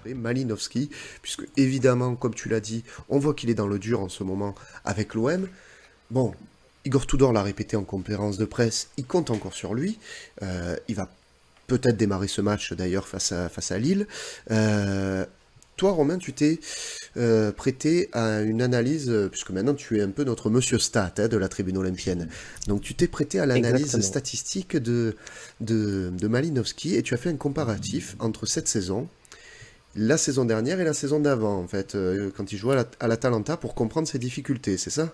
préféré, Malinowski, puisque évidemment, comme tu l'as dit, on voit qu'il est dans le dur en ce moment avec l'OM. Bon, Igor Tudor l'a répété en conférence de presse, il compte encore sur lui. Il va peut-être démarrer ce match d'ailleurs face à Lille. Euh, Toi, Romain, tu t'es prêté à une analyse, puisque maintenant tu es un peu notre monsieur stat de la tribune olympienne. Donc tu t'es prêté à l'analyse Exactement. statistique de Malinowski et tu as fait un comparatif entre cette saison, la saison dernière et la saison d'avant, en fait, quand il jouait à l'Atalanta pour comprendre ses difficultés, c'est ça?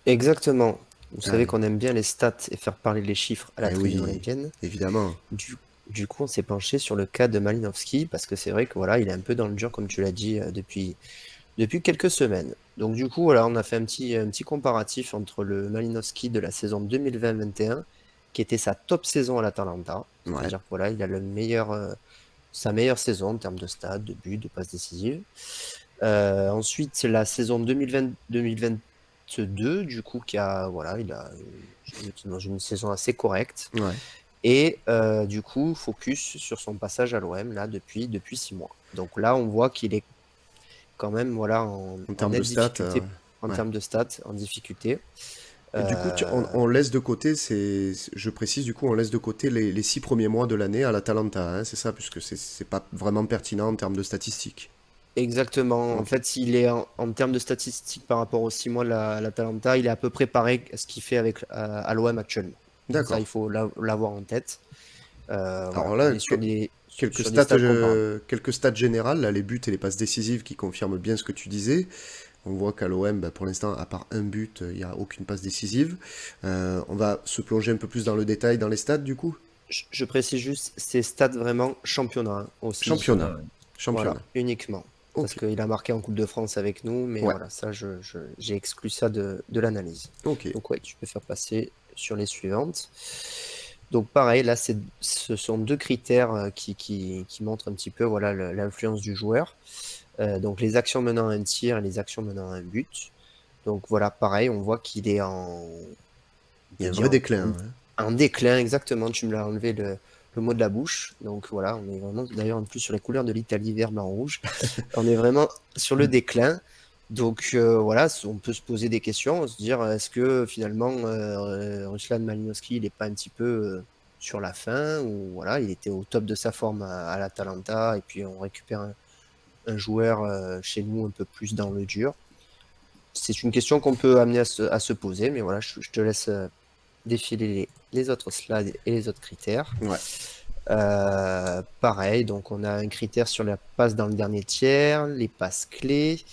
Exactement. Vous savez Allez. qu'on aime bien les stats et faire parler les chiffres à la Eh tribune oui, olympienne. évidemment. Du, du coup, on s'est penché sur le cas de Malinowski parce que c'est vrai que voilà, il est un peu dans le dur, comme tu l'as dit, depuis quelques semaines. Donc du coup, voilà, on a fait un petit comparatif entre le Malinowski de la saison 2020-21, qui était sa top saison à l'Atalanta. Ouais. C'est-à-dire que voilà, il a sa meilleure saison en termes de stats, de buts, de passes décisives. Ensuite, la saison 2020-2022, du coup, voilà, il est dans une saison assez correcte. Ouais. Et du coup, focus sur son passage à l'OM là depuis 6 mois. Donc là, on voit qu'il est quand même voilà En en termes de nette stats, difficulté en ouais. termes de stats, en difficulté. Et du coup, Euh, on laisse de côté, je précise, du coup, on laisse de côté les 6 premiers mois de l'année à l'Atalanta, hein, c'est ça, puisque c'est pas vraiment pertinent en termes de statistiques. Exactement. En Ok. fait, s'il est en termes de statistiques par rapport aux 6 mois de l'Atalanta, il est à peu près pareil à ce qu'il fait avec à l'OM actuellement. Ça, il D'accord. faut l'avoir en tête. Alors Voilà, on là, est sur des stats comparables. quelques stats générales, là, les buts et les passes décisives qui confirment bien ce que tu disais. On voit qu'à l'OM, bah, pour l'instant, à part un but, il n'y a aucune passe décisive. On va se plonger un peu plus dans le détail dans les stats, du coup. Je précise juste, ces stats vraiment championnat hein, aussi. Championnat. Championnat, ouais. Voilà, Championnat. uniquement. Parce Ok. qu'il a marqué en Coupe de France avec nous, mais Ouais. voilà, ça, j'ai exclu ça de l'analyse. Ok. Donc ouais, tu peux faire passer sur les suivantes. Donc pareil, là, ce sont deux critères qui montrent un petit peu voilà, l'influence du joueur. Donc les actions menant à un tir et les actions menant à un but. Donc voilà, pareil, on voit qu'il est on Il y peut a un dire, vrai déclin, hein. un déclin, exactement, tu me l'as enlevé le mot de la bouche. Donc voilà, on est vraiment, d'ailleurs, en plus sur les couleurs de l'Italie, vert, blanc, rouge. On est vraiment sur le déclin. Donc voilà, on peut se poser des questions, se dire est-ce que finalement Ruslan Malinowski il n'est pas un petit peu sur la fin ou voilà, il était au top de sa forme à l'Atalanta et puis on récupère un joueur chez nous un peu plus dans le dur. C'est une question qu'on peut amener à se poser, mais voilà, je te laisse défiler les autres slides et les autres critères. Ouais. Pareil, donc on a un critère sur la passe dans le dernier tiers, les passes clés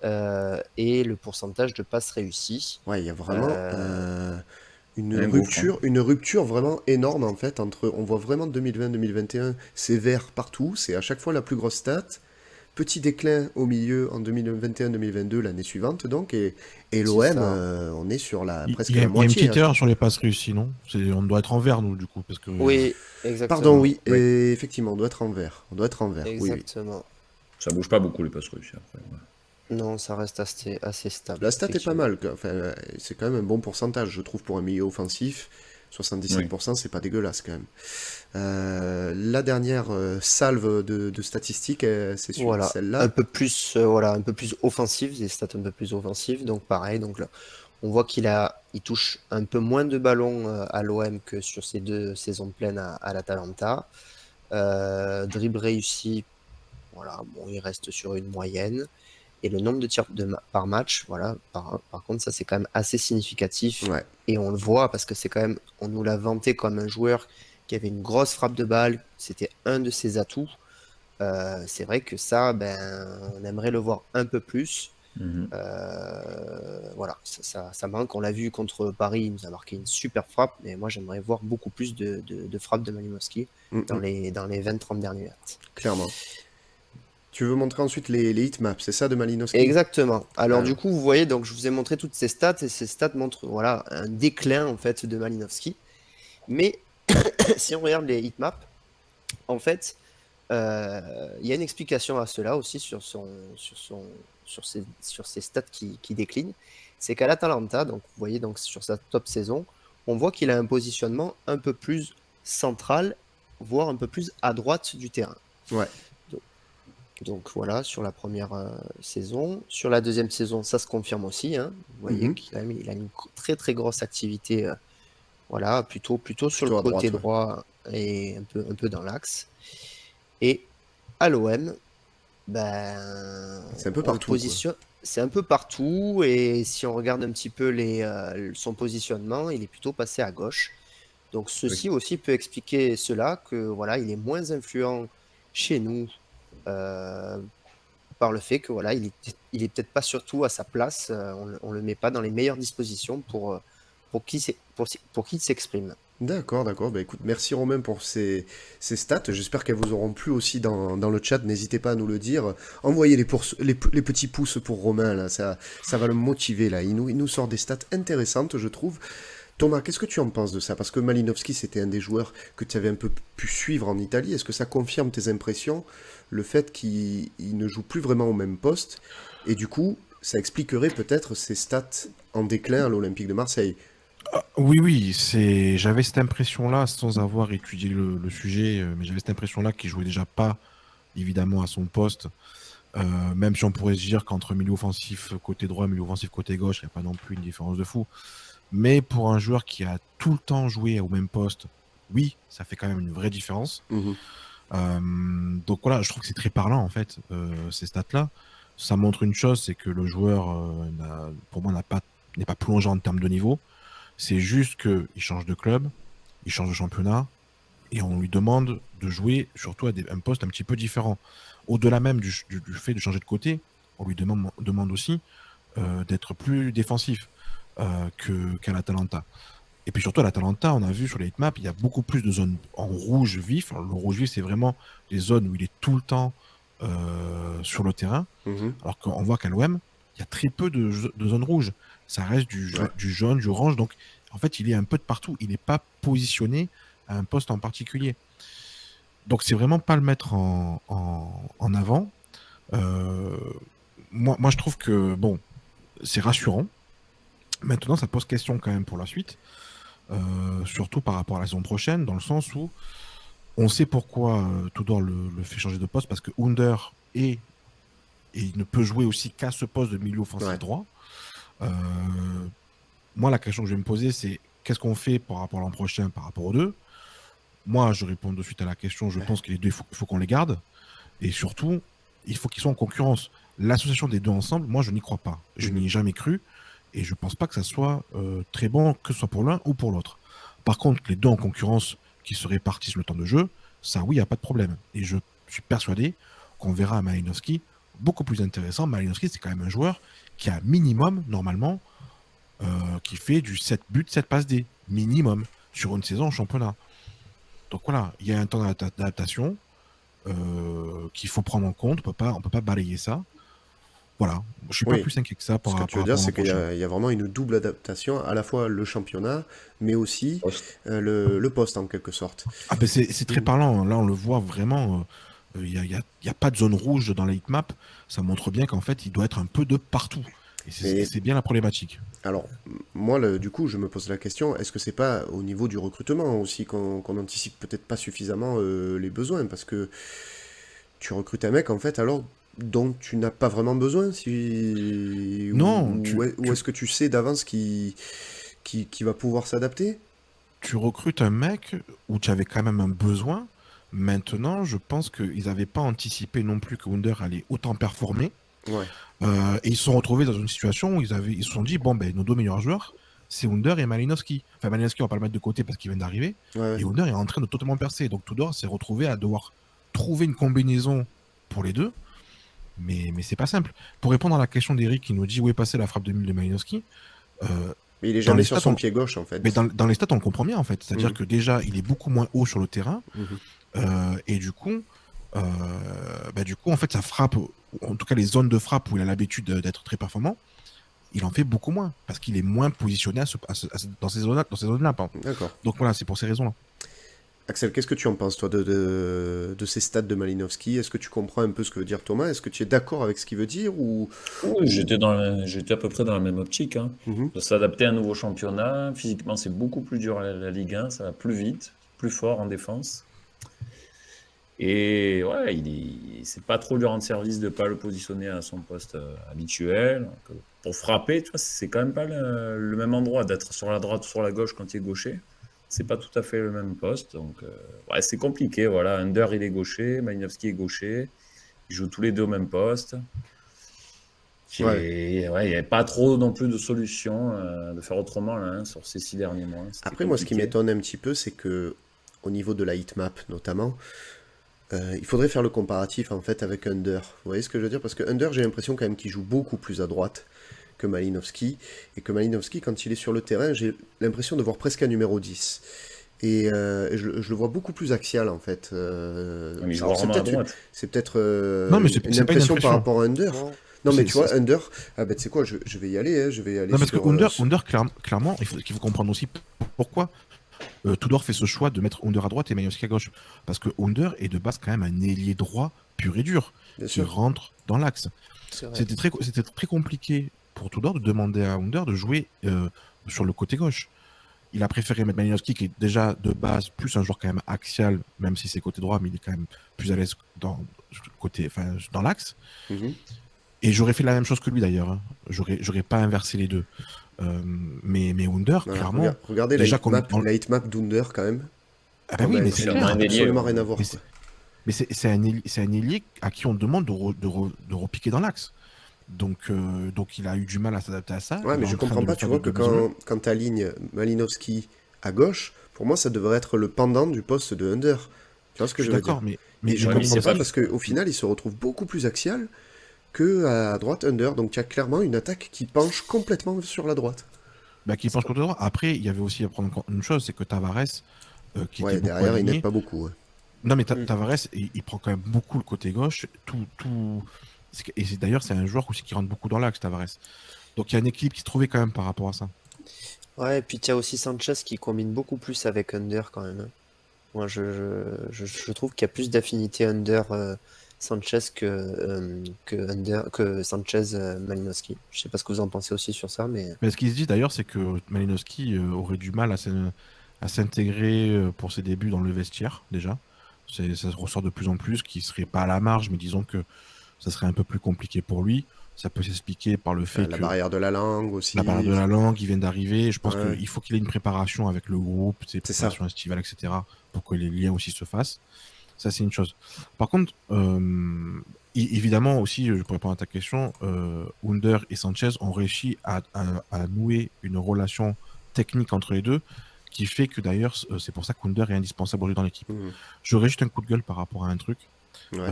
et le pourcentage de passes réussies. Ouais, il y a vraiment Euh, Un gouffre, hein. une rupture vraiment énorme en fait entre, on voit vraiment 2020-2021, c'est vert partout, c'est à chaque fois la plus grosse stat, petit déclin au milieu en 2021-2022 l'année suivante donc, et c'est l'OM, ça. on est sur Il presque y a, la il y a une moitié, hein, petite je erreur crois. sur les passes réussies, non? On doit être en vert, nous, du coup, parce que... Oui, Pardon, exactement. oui, Oui. et effectivement, on doit être en vert, oui, oui. Exactement. Ça bouge pas beaucoup les passes réussies après. Ouais. Non, ça reste assez stable, La stat est pas effectivement. mal, quoi. Enfin, c'est quand même un bon pourcentage, je trouve, pour un milieu offensif. Oui. 77%, c'est pas dégueulasse quand même. La dernière salve de statistiques, c'est Voilà, un celle-là. peu plus, voilà, un peu plus offensive, des stats un peu plus offensives. Donc pareil, donc là, on voit il touche un peu moins de ballons à l'OM que sur ses deux saisons pleines à l'Atalanta. Dribble réussi, voilà, bon, il reste sur une moyenne. Et le nombre de tirs par match, voilà, par contre, ça c'est quand même assez significatif. Ouais. Et on le voit parce que c'est quand même, on nous l'a vanté comme un joueur qui avait une grosse frappe de balle, c'était un de ses atouts. C'est vrai que ça, ben, on aimerait le voir un peu plus. Mhm. Voilà, ça manque. On l'a vu contre Paris, il nous a marqué une super frappe, mais moi j'aimerais voir beaucoup plus de frappes de Malinowski Mm, dans mm, les 20-30 dernières minutes. clairement. Tu veux montrer ensuite les heatmaps, c'est ça de Malinowski? Exactement. Alors du Alors, coup, vous voyez, donc je vous ai montré toutes ces stats et ces stats montrent voilà un déclin en fait de Malinowski. Mais si on regarde les heatmaps, en fait, il y a une explication à cela aussi sur ses stats qui déclinent. C'est qu'à l'Atalanta, donc vous voyez donc sur sa top saison, on voit qu'il a un positionnement un peu plus central, voire un peu plus à droite du terrain. ouais. Donc, Donc voilà, sur la première saison. Sur la deuxième saison, ça se confirme aussi, hein. Vous voyez qu'il a, il a une très très grosse activité, voilà, plutôt sur le Plutôt à droite, côté ouais. droit et un peu dans l'axe. Et à l'OM, ben, C'est un peu on le partout, quoi. positionne, c'est un peu partout. Et si on regarde un petit peu son positionnement, il est plutôt passé à gauche. Donc ceci aussi peut expliquer cela, que voilà, il est moins influent chez nous euh, par le fait que voilà, il est peut-être pas surtout à sa place, on le met pas dans les meilleures dispositions pour qu'il s'exprime. D'accord, d'accord. Bah écoute, merci Romain pour ces stats. J'espère qu'elles vous auront plu aussi dans le chat. N'hésitez pas à nous le dire. Envoyez les petits pouces pour Romain, là. Ça va le motiver, là. Il nous sort des stats intéressantes, je trouve. Thomas, qu'est-ce que tu en penses de ça? Parce que Malinowski, c'était un des joueurs que tu avais un peu pu suivre en Italie. Est-ce que ça confirme tes impressions, le fait qu'il ne joue plus vraiment au même poste? Et du coup, ça expliquerait peut-être ses stats en déclin à l'Olympique de Marseille. Oui, oui, j'avais cette impression-là sans avoir étudié le sujet, mais j'avais cette impression-là qu'il jouait déjà pas évidemment à son poste. Même si on pourrait se dire qu'entre milieu offensif côté droit, milieu offensif côté gauche, il n'y a pas non plus une différence de fou. Mais pour un joueur qui a tout le temps joué au même poste, oui, ça fait quand même une vraie différence. Mhm. Donc voilà, je trouve que c'est très parlant en fait, ces stats-là. Ça montre une chose, c'est que le joueur, pour moi, n'est pas plongé en termes de niveau. C'est juste qu'il change de club, il change de championnat, et on lui demande de jouer surtout à un poste un petit peu différent. Au-delà même du fait de changer de côté, on lui demande aussi d'être plus défensif qu'à l'Atalanta. Et puis surtout à l'Atalanta, on a vu sur les heatmaps, il y a beaucoup plus de zones en rouge vif. Alors, le rouge vif, c'est vraiment les zones où il est tout le temps sur le terrain. Mhm. Alors qu'on voit qu'à l'OM, il y a très peu de zones rouges. Ça reste du jaune, du orange. Donc en fait, il est un peu de partout. Il n'est pas positionné à un poste en particulier. Donc c'est vraiment pas le mettre en avant. Moi, je trouve que bon, c'est rassurant. Maintenant, ça pose question quand même pour la suite. Surtout par rapport à la saison prochaine, dans le sens où on sait pourquoi Tudor le fait changer de poste, parce que Under et il ne peut jouer aussi qu'à ce poste de milieu offensif droit. Moi, la question que je vais me poser, c'est qu'est-ce qu'on fait par rapport à l'an prochain, par rapport aux deux? Moi, je réponds de suite à la question, je pense que les deux, il faut qu'on les garde. Et surtout, il faut qu'ils soient en concurrence. L'association des deux ensemble, moi, je n'y crois pas. Je n'y ai jamais cru. Et je ne pense pas que ça soit très bon, que ce soit pour l'un ou pour l'autre. Par contre, les deux en concurrence qui se répartissent le temps de jeu, ça, oui, il n'y a pas de problème. Et je suis persuadé qu'on verra à Malinowski beaucoup plus intéressant. Malinowski, c'est quand même un joueur qui a minimum, normalement, qui fait du 7 buts, 7 passes D, minimum, sur une saison en championnat. Donc voilà, il y a un temps d'adaptation qu'il faut prendre en compte. On peut pas balayer ça. Voilà, je suis pas plus inquiet que ça Ce que tu veux dire, c'est qu'il y a vraiment une double adaptation, à la fois le championnat, mais aussi le poste en quelque sorte. Ah ben c'est très parlant, là on le voit vraiment, il y a pas de zone rouge dans la heatmap, ça montre bien qu'en fait il doit être un peu de partout. Et c'est bien la problématique. Alors, moi, du coup, je me pose la question, est-ce que c'est pas au niveau du recrutement aussi qu'on anticipe peut-être pas suffisamment les besoins? Parce que tu recrutes un mec, en fait, alors dont tu n'as pas vraiment besoin Non, ou est-ce que tu sais d'avance qui va pouvoir s'adapter? Tu recrutes un mec où tu avais quand même un besoin. Maintenant, je pense qu'ils n'avaient pas anticipé non plus que Wunder allait autant performer. Ouais. Et ils se sont retrouvés dans une situation où ils se sont dit, bon, ben, nos deux meilleurs joueurs, c'est Wunder et Malinowski. Enfin, Malinowski, on va pas le mettre de côté parce qu'il vient d'arriver. Et Wunder est en train de totalement percer. Donc Tudor s'est retrouvé à devoir trouver une combinaison pour les deux. Mais c'est pas simple. Pour répondre à la question d'Eric qui nous dit où est passée la frappe de 1000 de Malinowski, mais il est jamais sur son pied gauche, en fait. Mais dans les stats, on le comprend bien, en fait. C'est-à-dire que déjà, il est beaucoup moins haut sur le terrain. Et du coup, en fait, sa frappe, en tout cas les zones de frappe où il a l'habitude d'être très performant, il en fait beaucoup moins. Parce qu'il est moins positionné dans ces zones-là. D'accord. Donc voilà, c'est pour ces raisons-là. Axel, qu'est-ce que tu en penses, toi, de ces stats de Malinowski? Est-ce que tu comprends un peu ce que veut dire Thomas? Est-ce que tu es d'accord avec ce qu'il veut dire ou... Oui, j'étais à peu près dans la même optique. Hein. De s'adapter à un nouveau championnat. Physiquement, c'est beaucoup plus dur la Ligue 1. Ça va plus vite, plus fort en défense. Et ouais, c'est pas trop lui rendre service de pas le positionner à son poste habituel. Donc, pour frapper, tu vois, c'est quand même pas le même endroit d'être sur la droite ou sur la gauche quand il est gaucher. C'est pas tout à fait le même poste. Donc, ouais, c'est compliqué. Voilà, Under, il est gaucher, Malinowski est gaucher. Ils jouent tous les deux au même poste. Ouais, il n'y avait pas trop non plus de solution de faire autrement là, hein, sur ces 6 derniers mois. Après, moi, ce qui m'étonne un petit peu, c'est que au niveau de la hitmap notamment, il faudrait faire le comparatif en fait avec Under. Vous voyez ce que je veux dire? Parce que Under, j'ai l'impression quand même qu'il joue beaucoup plus à droite que Malinowski. Et que Malinowski, quand il est sur le terrain, j'ai l'impression de voir presque un numéro 10. Et je le vois beaucoup plus axial en fait. Mais il joue rarement à droite. C'est peut-être Non, mais une c'est pas une impression par impression. rapport à Under. Non, mais tu vois, Under, ah ben tu sais quoi, je vais y aller, hein, je vais y aller Non, parce que sur, Under, clairement, il faut comprendre aussi pourquoi Tudor fait ce choix de mettre Under à droite et Malinowski à gauche. Parce que Under est de base quand même un ailier droit pur et dur bien qui sûr. rentre dans l'axe. C'est vrai. C'était très compliqué pour Tudor de demander à Under de jouer sur le côté gauche. Il a préféré mettre Malinowski, qui est déjà de base plus un joueur quand même axial, même si c'est côté droit, mais il est quand même plus à l'aise dans l'axe. Mhm. Et j'aurais fait la même chose que lui d'ailleurs. Hein. J'aurais pas inversé les deux. Mais Under, Voilà, clairement. regardez déjà la hitmap d'Under quand même. Ah bah oui, mais c'est c'est clair. clair. Absolument rien à voir. Quoi. Mais c'est un ailier à qui on demande de repiquer dans l'axe. Donc il a eu du mal à s'adapter à ça. Ouais, mais je comprends pas, tu vois, que quand tu alignes Malinowski à gauche, pour moi, ça devrait être le pendant du poste de Under. Tu vois ce que je veux dire? D'accord, mais Et je ouais, comprends c'est pas pas- parce qu'au final, il se retrouve beaucoup plus axial que à droite Under. Donc tu as clairement une attaque qui penche complètement sur la droite. bah, qui penche contre droit. Après, il y avait aussi à prendre en compte une chose, c'est que Tavares, qui Ouais, était beaucoup derrière, il aligné. n'aide pas beaucoup. Ouais. Non, mais Mm. Tavares, il prend quand même beaucoup le côté gauche. Et d'ailleurs, c'est un joueur aussi qui rentre beaucoup dans l'axe, Tavares. Donc il y a un équilibre qui se trouvait quand même par rapport à ça. Ouais, et puis tu as aussi Sanchez qui combine beaucoup plus avec Under quand même. Hein. Moi, je trouve qu'il y a plus d'affinité Under Sanchez que Sanchez Malinowski. Je sais pas ce que vous en pensez aussi sur ça, mais Mais ce qui se dit d'ailleurs, c'est que Malinowski aurait du mal à s'intégrer pour ses débuts dans le vestiaire, déjà. Ça ressort de plus en plus, qu'il serait pas à la marge, mais disons que ça serait un peu plus compliqué pour lui. Ça peut s'expliquer par le fait La que barrière de la langue aussi. la barrière de la langue, il vient d'arriver. Je pense Ouais. qu'il faut qu'il ait une préparation avec le groupe, ses C'est ça. préparations estivales, etc., pour que les liens aussi se fassent. Ça, c'est une chose. Par contre, évidemment aussi, je pourrais répondre à ta question, Under et Sanchez ont réussi à nouer une relation technique entre les deux, qui fait que d'ailleurs, c'est pour ça qu'Under est indispensable aujourd'hui dans l'équipe. Mhm. J'aurais juste un coup de gueule par rapport à un truc Ouais.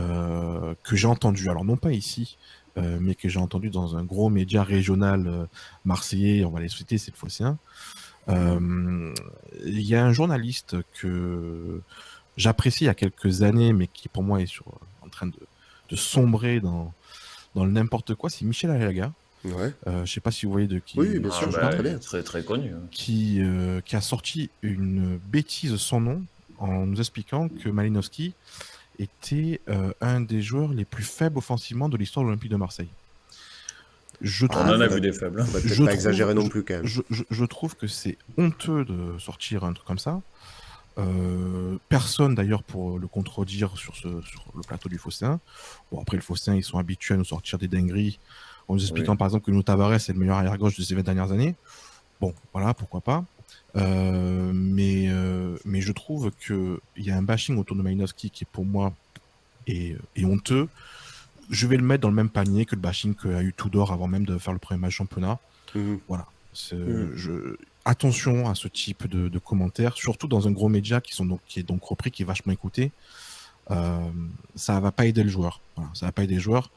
que j'ai entendu, alors non pas ici, mais que j'ai entendu dans un gros média régional marseillais, on va les citer, c'est le Phocéen. Il y a un journaliste que j'apprécie il y a quelques années, mais qui pour moi est en train de sombrer dans le n'importe quoi, c'est Michel Arriaga. Ouais. Je sais pas si vous voyez de qui. Oui, bien sûr, je vois très bien. Très très connu. Hein. Qui a sorti une bêtise sans nom en nous expliquant que Malinowski était un des joueurs les plus faibles offensivement de l'histoire de l'Olympique de Marseille. On en a vu des faibles. On va peut-être pas exagérer non plus quand même. Je trouve que c'est honteux de sortir un truc comme ça. Personne d'ailleurs pour le contredire sur le plateau du Phocéen. Bon, après le Phocéen, ils sont habitués à nous sortir des dingueries en nous expliquant par exemple que Nuno Tavares est le meilleur arrière-gauche de ces 20 dernières années. Bon, voilà, pourquoi pas. Mais je trouve qu'il y a un bashing autour de Malinowski qui pour moi est honteux. Je vais le mettre dans le même panier que le bashing qu'a eu Tudor avant même de faire le premier match championnat. Mhm. Voilà. Attention à ce type de commentaires, surtout dans un gros média qui est donc repris, qui est vachement écouté. Ça va pas aider le joueur. Voilà, ça va pas aider le joueur.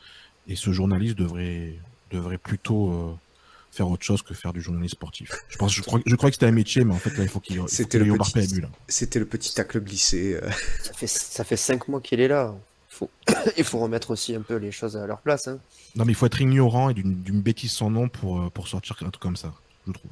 Et ce journaliste devrait plutôt faire autre chose que faire du journalisme sportif. Je crois que c'était un métier, mais en fait là il faut qu'il aille au bar PMU, là. C'était le petit tacle glissé. ça fait 5 mois qu'il est là. Il faut remettre aussi un peu les choses à leur place. Hein. Non mais il faut être ignorant et d'une bêtise sans nom pour sortir un truc comme ça, je trouve.